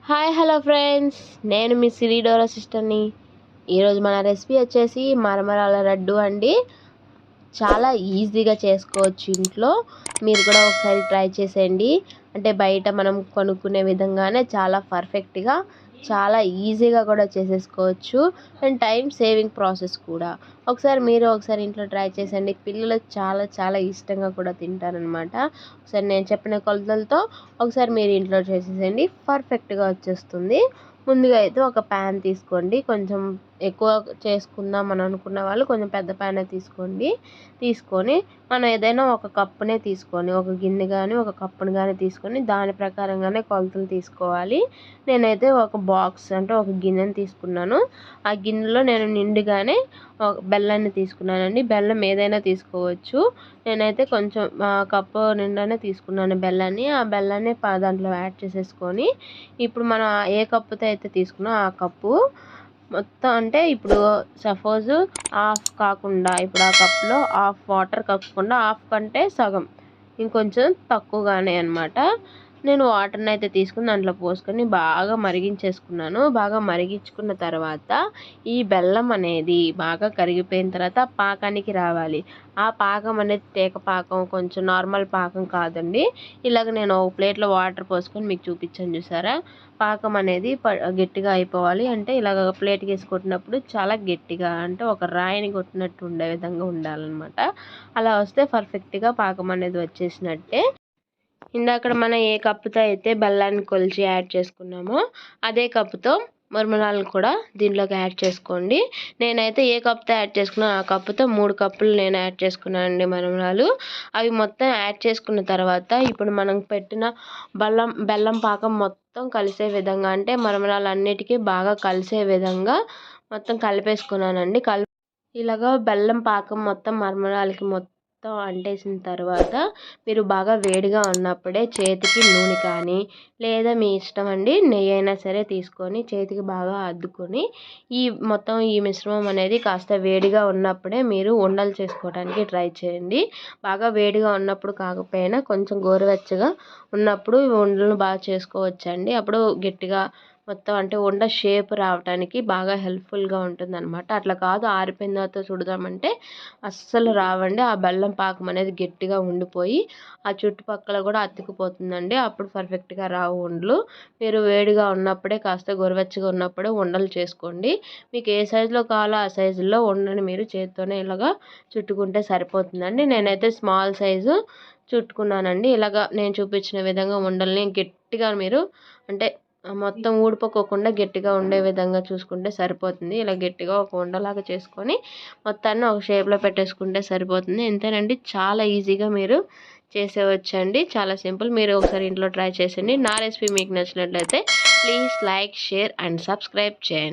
Hi hello friends, నేను మీ సిరిడోరా సిస్టర్ని. ఈరోజు మన రెసిపీ వచ్చేసి మరమరాల లడ్డు అండి. చాలా ఈజీగా చేసుకోవచ్చు ఇంట్లో. మీరు కూడా ఒకసారి ట్రై చేసేయండి. అంటే బయట మనం కొనుక్కునే విధంగానే చాలా పర్ఫెక్ట్గా, చాలా ఈజీగా కూడా చేసేసుకోవచ్చు. అండ్ టైం సేవింగ్ ప్రాసెస్ కూడా. ఒకసారి ఇంట్లో ట్రై చేసేయండి. పిల్లలు చాలా చాలా ఇష్టంగా కూడా తింటారనమాట. ఒకసారి నేను చెప్పిన కొలతలతో ఒకసారి మీరు ఇంట్లో చేసేసేయండి, పర్ఫెక్ట్గా వచ్చేస్తుంది. ముందుగా అయితే ఒక ప్యాన్ తీసుకోండి. కొంచెం ఎక్కువ చేసుకుందాం అని అనుకున్న వాళ్ళు కొంచెం పెద్ద ప్యానే తీసుకొని మనం ఏదైనా ఒక కప్పునే తీసుకొని, ఒక గిన్నె కానీ ఒక కప్పుని కానీ తీసుకొని దాని ప్రకారంగానే కొలతలు తీసుకోవాలి. నేనైతే ఒక బాక్స్ అంటే ఒక గిన్నెని తీసుకున్నాను. ఆ గిన్నెలో నేను నిండుగానే బెల్లాన్ని తీసుకున్నానండి. బెల్లం ఏదైనా తీసుకోవచ్చు. నేనైతే కొంచెం కప్పు నిండానే తీసుకున్నాను బెల్లాన్ని. ఆ బెల్లాన్ని దాంట్లో యాడ్ చేసేసుకొని, ఇప్పుడు మనం ఏ కప్పుతో అయితే తీసుకున్నామో ఆ కప్పు మొత్తం, అంటే ఇప్పుడు సపోజు హాఫ్ కాకుండా, ఇప్పుడు ఆ కప్లో హాఫ్ వాటర్ కక్కకుండా హాఫ్ కంటే సగం ఇంకొంచెం తక్కువగానే అనమాట. నేను వాటర్ని అయితే తీసుకుని దాంట్లో పోసుకొని బాగా మరిగించేసుకున్నాను. బాగా మరిగించుకున్న తర్వాత ఈ బెల్లం అనేది బాగా కరిగిపోయిన తర్వాత పాకానికి రావాలి. ఆ పాకం అనేది తేక పాకం, కొంచెం నార్మల్ పాకం కాదండి. ఇలాగ నేను ఒక ప్లేట్లో వాటర్ పోసుకొని మీకు చూపించాను చూసారా. పాకం అనేది గట్టిగా అయిపోవాలి. అంటే ఇలాగ ప్లేట్కి వేసి కొట్టినప్పుడు చాలా గట్టిగా, అంటే ఒక రాయిని కొట్టినట్టు ఉండే విధంగా ఉండాలన్నమాట. అలా వస్తే పర్ఫెక్ట్గా పాకం అనేది వచ్చేసినట్టే. ఇందాక మనం ఏ కప్పుతో అయితే బెల్లాన్ని కొలిచి యాడ్ చేసుకున్నామో అదే కప్పుతో మరమరాలను కూడా దీంట్లోకి యాడ్ చేసుకోండి. నేనైతే ఏ కప్తో యాడ్ చేసుకున్నాను ఆ కప్పుతో 3 కప్పులు నేను యాడ్ చేసుకున్నానండి మరమరాలు. అవి మొత్తం యాడ్ చేసుకున్న తర్వాత ఇప్పుడు మనం పెట్టిన బెల్లం పాకం మొత్తం కలిసే విధంగా, అంటే మరమరాలు అన్నిటికీ బాగా కలిసే విధంగా మొత్తం కలిపేసుకున్నానండి. ఇలాగా బెల్లం పాకం మొత్తం మరమరాలకి మొత్తం అంటేసిన తర్వాత మీరు బాగా వేడిగా ఉన్నప్పుడే చేతికి నూనె కానీ, లేదా మీ ఇష్టం అండి, నెయ్యి అయినా సరే తీసుకొని చేతికి బాగా అద్దుకొని ఈ మిశ్రమం అనేది కాస్త వేడిగా ఉన్నప్పుడే మీరు ఉండలు చేసుకోవడానికి ట్రై చేయండి. బాగా వేడిగా ఉన్నప్పుడు కాకపోయినా కొంచెం గోరువెచ్చగా ఉన్నప్పుడు ఉండలు బాగా చేసుకోవచ్చండి. అప్పుడు గట్టిగా మొత్తం, అంటే ఉండ షేప్ రావడానికి బాగా హెల్ప్ఫుల్గా ఉంటుందన్నమాట. అట్లా కాదు ఆరిపోయిన తర్వాత చూడదామంటే అస్సలు రావండి. ఆ బెల్లం పాకం అనేది గట్టిగా ఉండిపోయి ఆ చుట్టుపక్కల కూడా అతుక్కుపోతుందండి. అప్పుడు పర్ఫెక్ట్గా రావు ఉండలు. మీరు వేడిగా ఉన్నప్పుడే కాస్త గోరువెచ్చగా ఉన్నప్పుడే ఉండలు చేసుకోండి. మీకు ఏ సైజులో కావాలో ఆ సైజులో ఉండని మీరు చేతితోనే ఇలాగా చుట్టుకుంటే సరిపోతుందండి. నేనైతే స్మాల్ సైజు చుట్టుకున్నానండి. ఇలాగా నేను చూపించిన విధంగా ఉండల్ని గట్టిగా మీరు, అంటే మొత్తం ఊడిపోకోకుండా గట్టిగా ఉండే విధంగా చూసుకుంటే సరిపోతుంది. ఇలా గట్టిగా ఒక ఉండలాగా చేసుకొని మొత్తాన్ని ఒక షేప్లో పెట్టేసుకుంటే సరిపోతుంది. ఎంతేనండి, చాలా ఈజీగా మీరు చేసేవచ్చండి. చాలా సింపుల్. మీరు ఒకసారి ఇంట్లో ట్రై చేసేయండి. నా రెసిపీ మీకు నచ్చినట్లయితే please like, share and subscribe చేయండి.